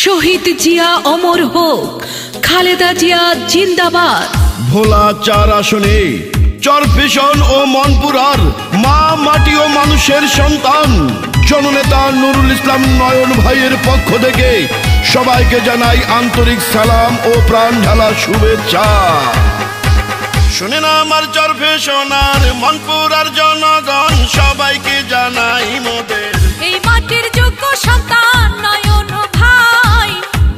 শহীদ জিয়া অমর হোক, খালেদা জিয়া জিন্দাবাদ। ভোলা 4 আসনে চরফ্যাশন ও মনপুরার মা মাটি ও মানুষের সন্তান জননেতা নুরুল ইসলাম নয়ন ভাইয়ের পক্ষ থেকে সবাইকে জানাই আন্তরিক সালাম ও প্রাণ ঢালা শুভেচ্ছা। শুনেন আমার চরফ্যাশন আর মনপুরার জনগণ, সবাইকে জানাই মোদের এই মাটির যোগ্য সন্তান নয়ন ভাই,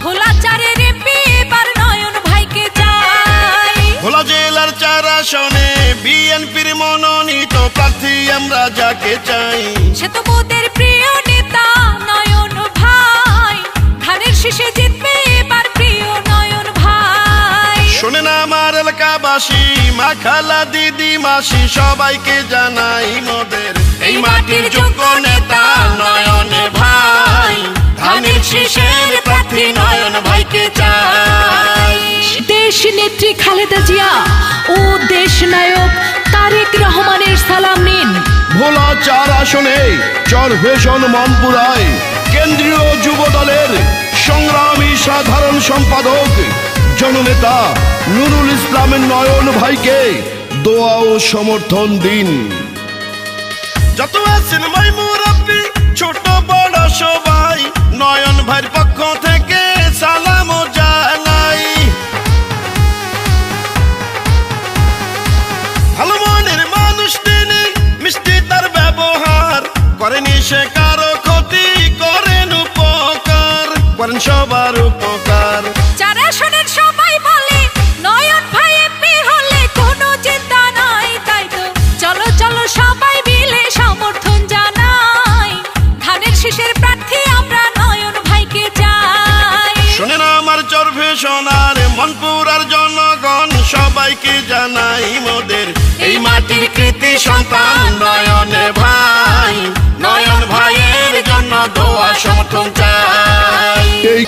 ভোলা 4-এর এমপি এবার নয়ন ভাইকে চাই। ভোলা জেলার 4 আসনে বিএনপির মনোনীত প্রার্থী আমরা যাকে চাই, সে তো মোদের প্রিয় নেতা নয়ন ভাই, ধানের শীষে জিতবে এবার প্রিয় নয়ন ভাই। শোনেন আমার এলাকাবাসী, মা খালা দিদি মাসি, সবাইকে জানাই মোদের এই মাটির যোগ্য নেতা নয়ন ভাই, ধানের শীষের প্রার্থী নয়ন ভাইকে চাই। দেশ নেত্রী খালেদা জিয়া ও দেশ নায়ক তারেক রহমানের সালাম নিন। ভোলা 4 আসনে চরফ্যাশন মনপুরায় কেন্দ্রীয় যুব দলের সংগ্রামী সাধারণ সম্পাদক জননেতা নুরুল ইসলামের নয়ন ভাইকে দোয়া ও সমর্থন দিন। যত আছেন ভাই মুরব্বী ছোট বড় সবাই, নয়ন ভাইয়ের পক্ষ থেকে সালাম জানাই। ভালো মনের মানুষ তিনি, মিষ্টি তার ব্যবহার, করেনি সে কারো ক্ষতি, করেন উপকার, করেন সবার উপকার। 4 আসনের সবাই বলে নয়ন ভাই এমপি হলে কোনো চিন্তা নাই, তাই তো চলো চলো সবাই মিলে সমর্থন জানাই, ধানের শীষের প্রার্থী আমরা নয়ন ভাইকে চাই। শোনেন আমার চরফ্যাশন আর মনপুরার জনগণ, সবাইকে জানাই মোদের এই মাটির কৃতি সন্তান নয়ন ভাই, নয়ন ভাইয়ের জন্য দোয়া সমর্থন চাই। এই